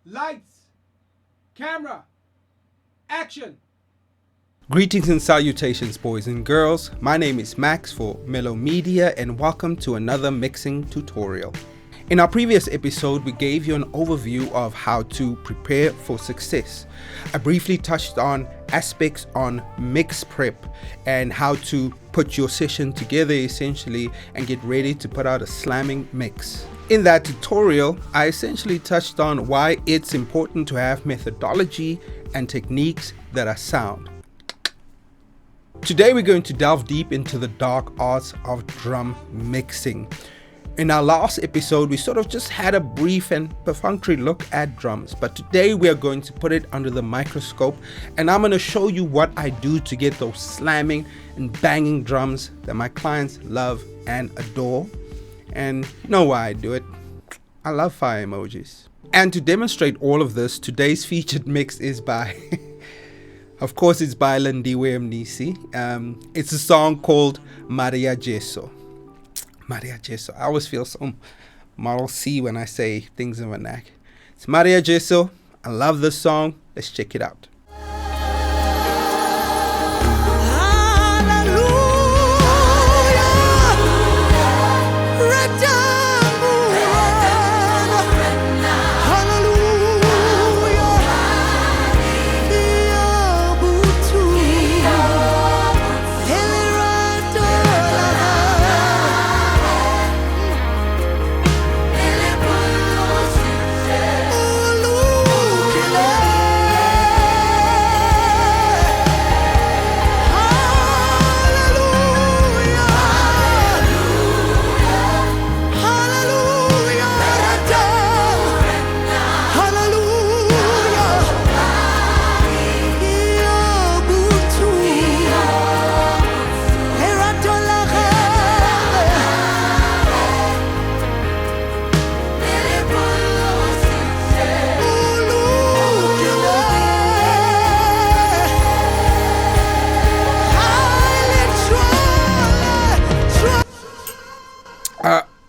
Lights, camera, action. Greetings and salutations, boys and girls. My name is Max for Mellow Media, and welcome to another mixing tutorial. In our previous episode, we gave you an overview of how to prepare for success. I briefly touched on aspects on mix prep and how to put your session together essentially and get ready to put out a slamming mix. In that tutorial, I essentially touched on why it's important to have methodology and techniques that are sound. Today we're going to delve deep into the dark arts of drum mixing. In our last episode, we sort of just had a brief and perfunctory look at drums, but today we are going to put it under the microscope and I'm going to show you what I do to get those slamming and banging drums that my clients love and adore. And you know why I do it? I love fire emojis. And to demonstrate all of this, today's featured mix is by of course it's by Lindiwe Mnisi. It's a song called Maria Jeso. Maria Jeso. I always feel so Model C when I say things in vernac. It's Maria Jeso. I love this song. Let's check it out.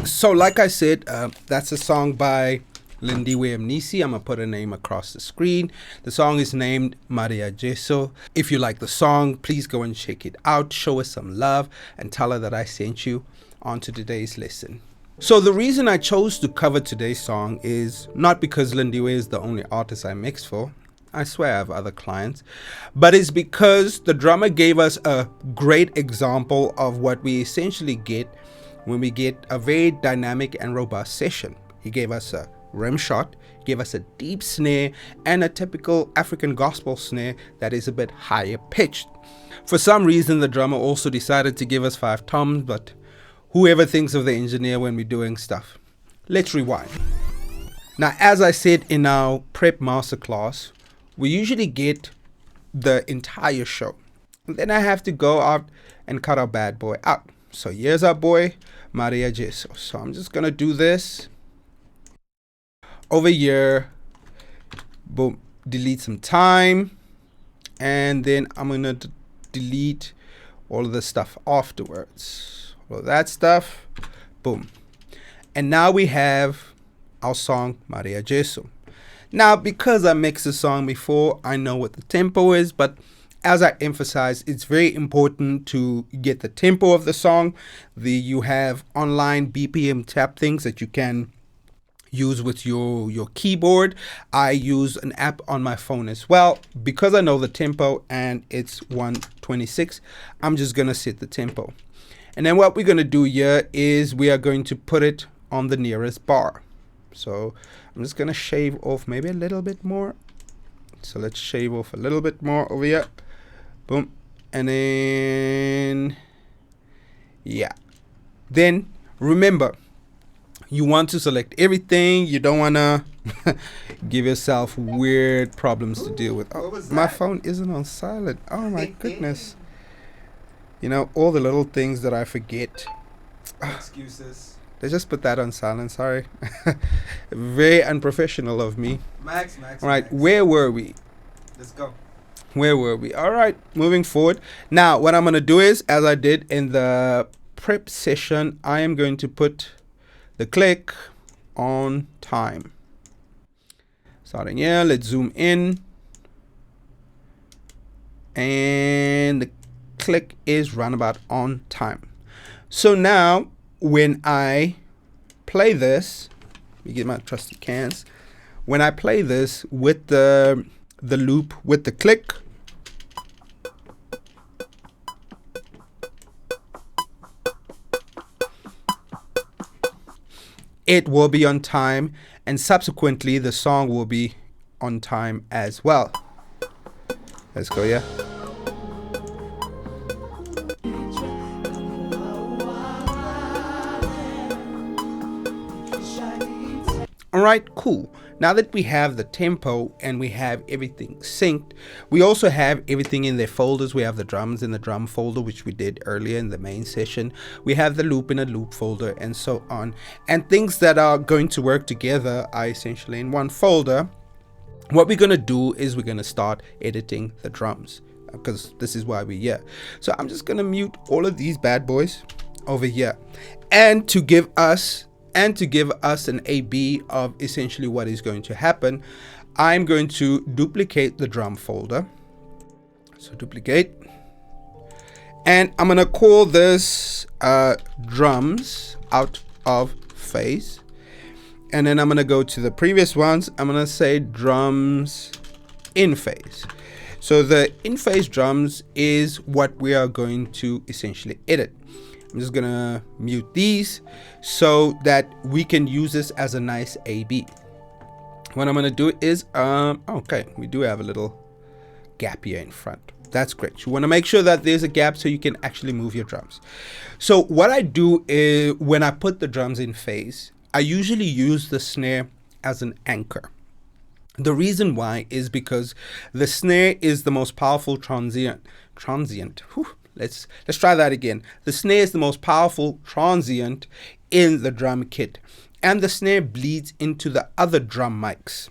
So like I said, that's a song by Lindiwe Mnisi. I'm going to put her name across the screen. The song is named Maria Jeso. If you like the song, please go and check it out. Show us some love and tell her that I sent you onto today's lesson. So the reason I chose to cover today's song is not because Lindiwe is the only artist I mix for. I swear I have other clients. But it's because the drummer gave us a great example of what we essentially get when we get a very dynamic and robust session. He gave us a rim shot, gave us a deep snare, and a typical African gospel snare that is a bit higher pitched. For some reason, the drummer also decided to give us 5 toms, but whoever thinks of the engineer when we're doing stuff. Let's rewind. Now, as I said in our prep masterclass, we usually get the entire show. And then I have to go out and cut our bad boy out. So here's our boy, Maria Jeso. So I'm just going to do this over here. Boom. Delete some time. And then I'm going to delete all of the stuff afterwards. All of that stuff. Boom. And now we have our song, Maria Jeso. Now, because I mixed the song before, I know what the tempo is, but as I emphasize, it's very important to get the tempo of the song. You have online BPM tap things that you can use with your keyboard. I use an app on my phone as well. Because I know the tempo and it's 126, I'm just going to set the tempo. And then what we're going to do here is we are going to put it on the nearest bar. So I'm just going to shave off maybe a little bit more. So let's shave off a little bit more over here. Boom. And then, yeah. Then remember, you want to select everything. You don't want to give yourself weird problems to deal with. Oh, my phone isn't on silent. Oh my goodness. You know, all the little things that I forget. Excuses. Let's just put that on silent. Sorry. Very unprofessional of me. Max. All right, where were we? Let's go. Where were we? All right, moving forward. Now, what I'm going to do is, as I did in the prep session, I am going to put the click on time. Starting here, let's zoom in. And the click is roundabout on time. So now when I play this, let me get my trusty cans. When I play this with the loop with the click, it will be on time, and subsequently the song will be on time as well. Let's go, yeah. All right, cool. Now that we have the tempo and we have everything synced, we also have everything in their folders. We have the drums in the drum folder, which we did earlier in the main session. We have the loop in a loop folder, and so on. And things that are going to work together are essentially in one folder. What we're going to do is we're going to start editing the drums, because this is why we're here. So I'm just going to mute all of these bad boys over here, and to give us an A/B of essentially what is going to happen, I'm going to duplicate the drum folder. So duplicate, and I'm going to call this drums out of phase. And then I'm going to go to the previous ones. I'm going to say drums in phase. So the in phase drums is what we are going to essentially edit. I'm just going to mute these so that we can use this as a nice A/B. What I'm going to do is, okay, we do have a little gap here in front. That's great. You want to make sure that there's a gap so you can actually move your drums. So what I do is when I put the drums in phase, I usually use the snare as an anchor. The reason why is because the snare is the most powerful transient. Whew. Let's try that again. The snare is the most powerful transient in the drum kit, and the snare bleeds into the other drum mics.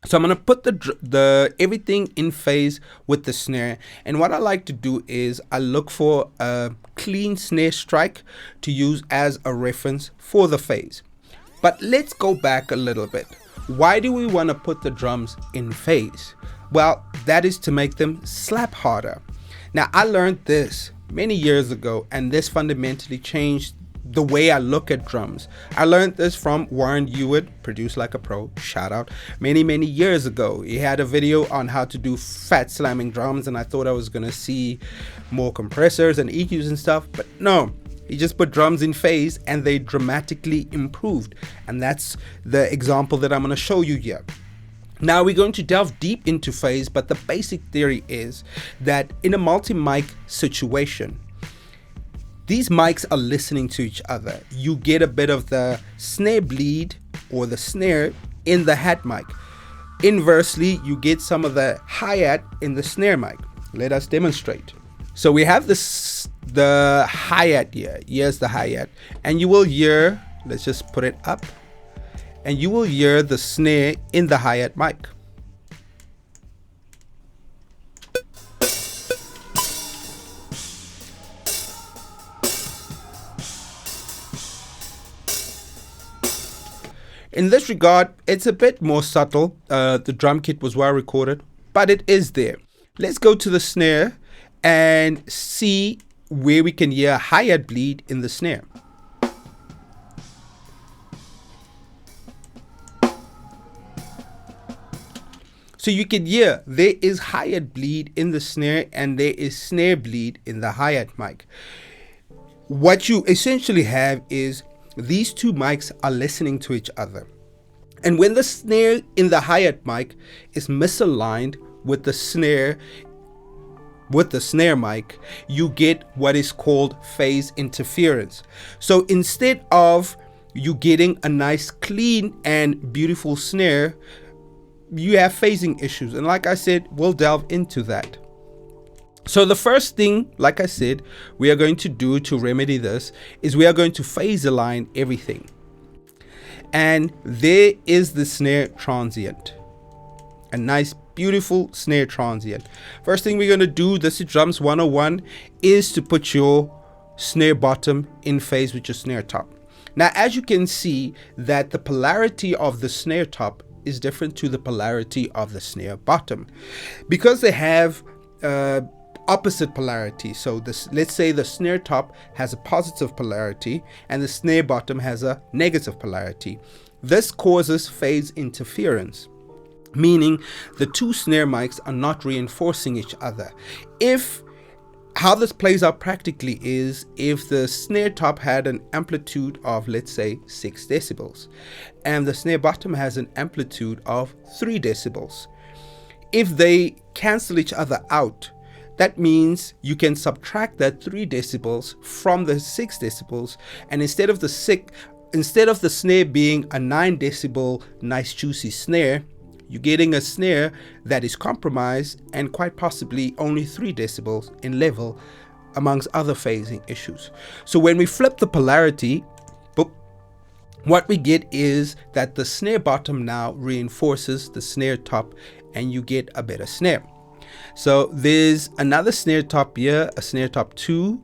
So I'm going to put the everything in phase with the snare, and what I like to do is I look for a clean snare strike to use as a reference for the phase. But let's go back a little bit. Why do we want to put the drums in phase? Well, that is to make them slap harder. Now, I learned this many years ago, and this fundamentally changed the way I look at drums. I learned this from Warrren Huart, Produce Like a Pro, shout out, many years ago. He had a video on how to do fat slamming drums, and I thought I was going to see more compressors and EQs and stuff, but no. He just put drums in phase and they dramatically improved. And that's the example that I'm going to show you here. Now we're going to delve deep into phase, but the basic theory is that in a multi-mic situation, these mics are listening to each other. You get a bit of the snare bleed or the snare in the hat mic. Inversely, you get some of the hi-hat in the snare mic. Let us demonstrate. So we have the hi-hat here. Here's the hi-hat. And you will hear, let's just put it up. And you will hear the snare in the hi-hat mic. In this regard, it's a bit more subtle. The drum kit was well recorded, but it is there. Let's go to the snare and see where we can hear hi-hat bleed in the snare. So you can hear there is hi-hat bleed in the snare and there is snare bleed in the hi-hat mic. What you essentially have is these two mics are listening to each other. And when the snare in the hi-hat mic is misaligned with the snare mic, you get what is called phase interference. So instead of you getting a nice clean and beautiful snare, you have phasing issues. And like I said, we'll delve into that. So the first thing, like I said, we are going to do to remedy this is we are going to phase align everything. And there is the snare transient. A nice, beautiful snare transient. First thing we're going to do, this is Drums 101, is to put your snare bottom in phase with your snare top. Now, as you can see that the polarity of the snare top is different to the polarity of the snare bottom. Because they have opposite polarity, so let's say the snare top has a positive polarity and the snare bottom has a negative polarity. This causes phase interference, meaning the two snare mics are not reinforcing each other. How this plays out practically is if the snare top had an amplitude of, let's say, 6 decibels and the snare bottom has an amplitude of 3 decibels. If they cancel each other out, that means you can subtract that 3 decibels from the 6 decibels, and instead of the snare being a 9 decibel nice juicy snare, you're getting a snare that is compromised and quite possibly only 3 decibels in level, amongst other phasing issues. So when we flip the polarity, what we get is that the snare bottom now reinforces the snare top and you get a better snare. So there's another snare top here, a snare top 2.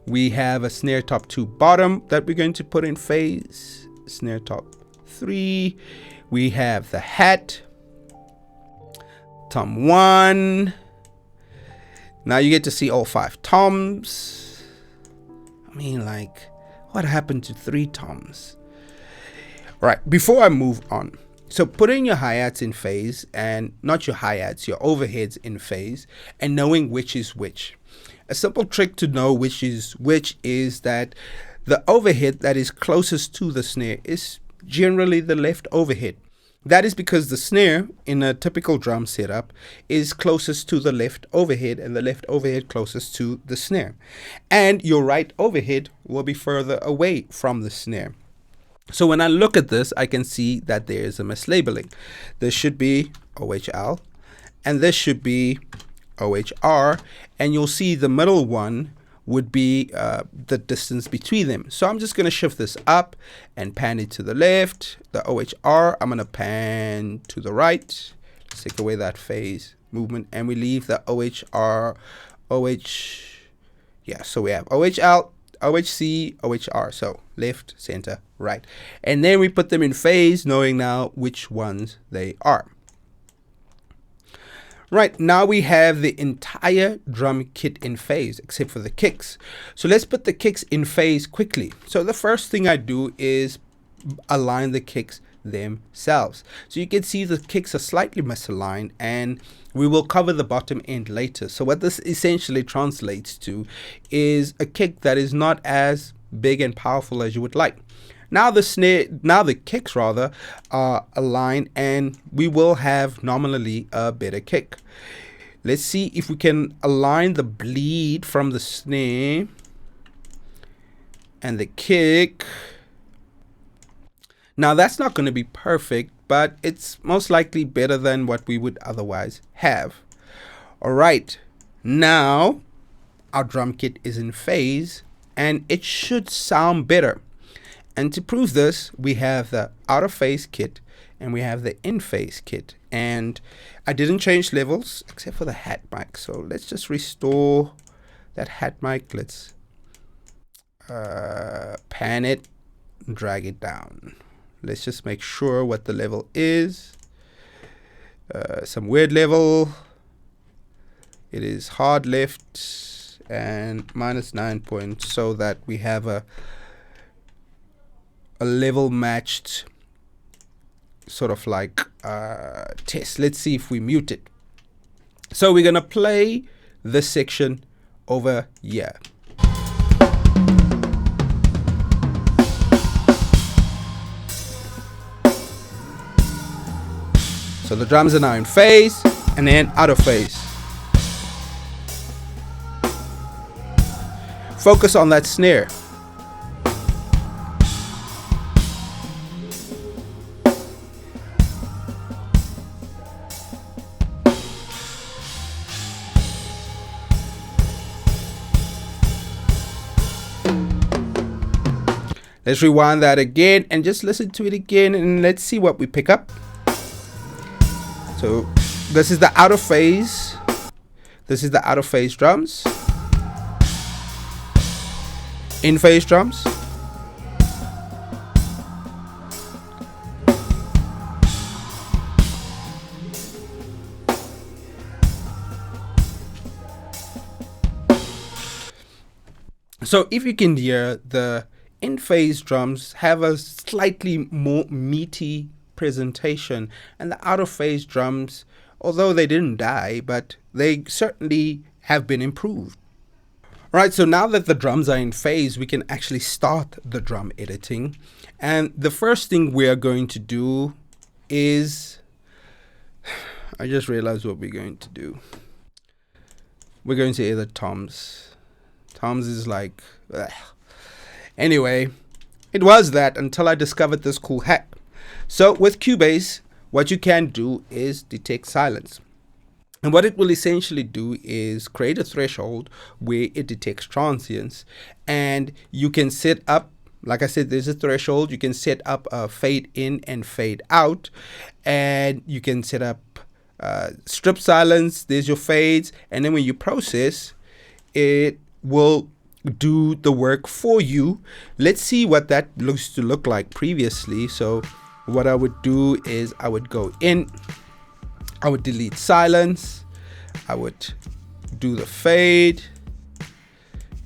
We have a snare top 2 bottom that we're going to put in phase, snare top 3. We have the hat, tom 1. Now you get to see all 5 toms. I mean, like, what happened to 3 toms? All right, before I move on, so putting your hi-hats in phase, and not your hi-hats, your overheads in phase, and knowing which is which. A simple trick to know which is which is that the overhead that is closest to the snare is generally the left overhead. That is because the snare in a typical drum setup is closest to the left overhead and the left overhead closest to the snare. And your right overhead will be further away from the snare. So when I look at this, I can see that there is a mislabeling. This should be OHL and this should be OHR, and you'll see the middle one would be the distance between them. So I'm just going to shift this up and pan it to the left. The OHR, I'm going to pan to the right. Let's take away that phase movement and we leave the OHR, so we have OHL, OHC, OHR, so left, center, right. And then we put them in phase, knowing now which ones they are. Right, now we have the entire drum kit in phase except for the kicks. So let's put the kicks in phase quickly. So the first thing I do is align the kicks themselves. So you can see the kicks are slightly misaligned, and we will cover the bottom end later. So what this essentially translates to is a kick that is not as big and powerful as you would like. Now the kicks rather are aligned, and we will have nominally a better kick. Let's see if we can align the bleed from the snare and the kick. Now that's not going to be perfect, but it's most likely better than what we would otherwise have. All right, now our drum kit is in phase and it should sound better. And to prove this, we have the out of phase kit and we have the in phase kit. And I didn't change levels except for the hat mic. So let's just restore that hat mic. Let's pan it, drag it down. Let's just make sure what the level is. Some weird level. It is hard left and -9 points, so that we have a level matched sort of like test. Let's see if we mute it. So we're gonna play this section over here. So the drums are now in phase and then out of phase. Focus on that snare. Let's rewind that again and just listen to it again, and let's see what we pick up. So this is the out of phase. This is the out of phase drums. In phase drums. So if you can hear, the in-phase drums have a slightly more meaty presentation, and the out-of-phase drums, although they didn't die, but they certainly have been improved. Right, so now that the drums are in phase, we can actually start the drum editing. And the first thing we are going to do is, I just realized what we're going to do. We're going to edit toms. Toms is like, ugh. Anyway, it was that until I discovered this cool hack. So with Cubase, what you can do is detect silence. And what it will essentially do is create a threshold where it detects transients, and you can set up, like I said, there's a threshold. You can set up a fade in and fade out, and you can set up strip silence. There's your fades, and then when you process, it will do the work for you. Let's see what that looks to look like previously. So what I would do is I would go in, I would delete silence, I would do the fade,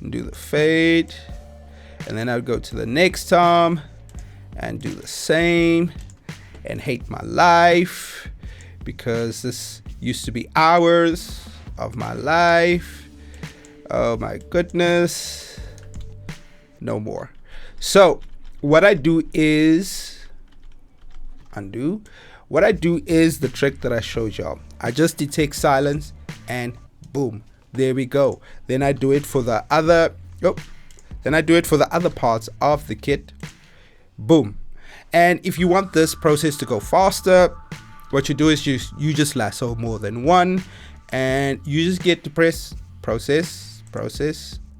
and then I would go to the next tom and do the same, and hate my life because this used to be hours of my life. Oh my goodness, no more. So what I do is undo. What I do is the trick that I showed y'all. I just detect silence and boom, there we go. Then I do it for the other, parts of the kit. Boom. And if you want this process to go faster, what you do is you just lasso more than one, and you just get to press process,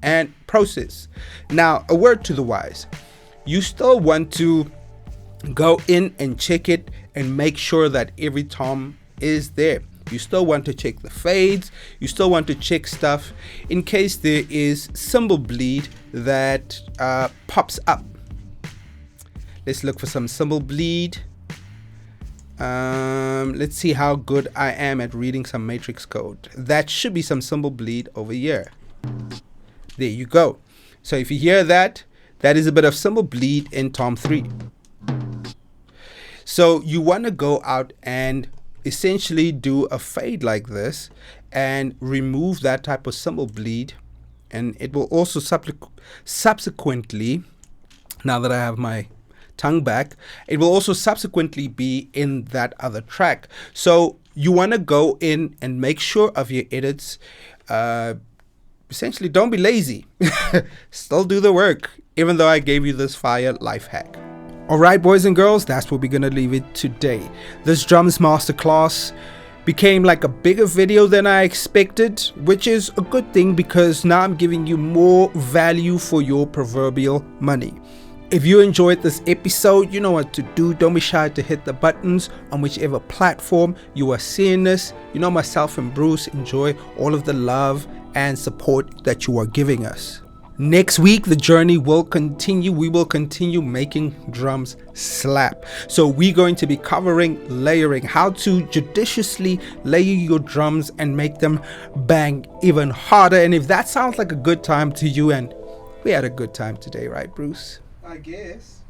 and process. Now, a word to the wise. You still want to go in and check it and make sure that every tom is there. You still want to check the fades. You still want to check stuff in case there is cymbal bleed that pops up. Let's look for some cymbal bleed. Let's see how good I am at reading some matrix code. That should be some cymbal bleed over here. There you go. So if you hear that, that is a bit of cymbal bleed in tom 3. So you want to go out and essentially do a fade like this and remove that type of cymbal bleed, and it will also subsequently, now that I have my tongue back, it will also subsequently be in that other track. So you want to go in and make sure of your edits. Essentially, don't be lazy. Still do the work, even though I gave you this fire life hack. Alright, boys and girls, that's where we're gonna leave it today. This Drums Masterclass became like a bigger video than I expected, which is a good thing because now I'm giving you more value for your proverbial money. If you enjoyed this episode, you know what to do. Don't be shy to hit the buttons on whichever platform you are seeing this. You know, myself and Bruce enjoy all of the love and support that you are giving us. Next week, the journey will continue. We will continue making drums slap. So we're going to be covering layering, how to judiciously layer your drums and make them bang even harder. And if that sounds like a good time to you, and we had a good time today, right, Bruce? I guess.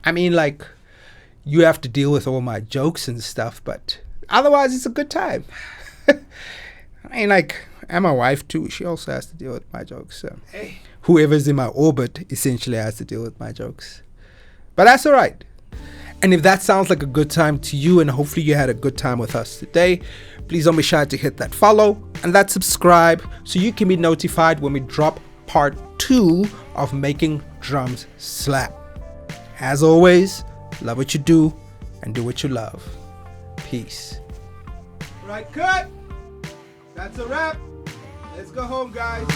I mean, like, you have to deal with all my jokes and stuff, but otherwise it's a good time. I mean, like, and my wife too, she also has to deal with my jokes. So Hey. whoever's in my orbit essentially has to deal with my jokes. But that's all right. And if that sounds like a good time to you, and hopefully you had a good time with us today, please don't be shy to hit that follow and that subscribe so you can be notified when we drop part 2 of making drums slap. As always, love what you do and do what you love. Peace. Right, cut. That's a wrap. Let's go home, guys.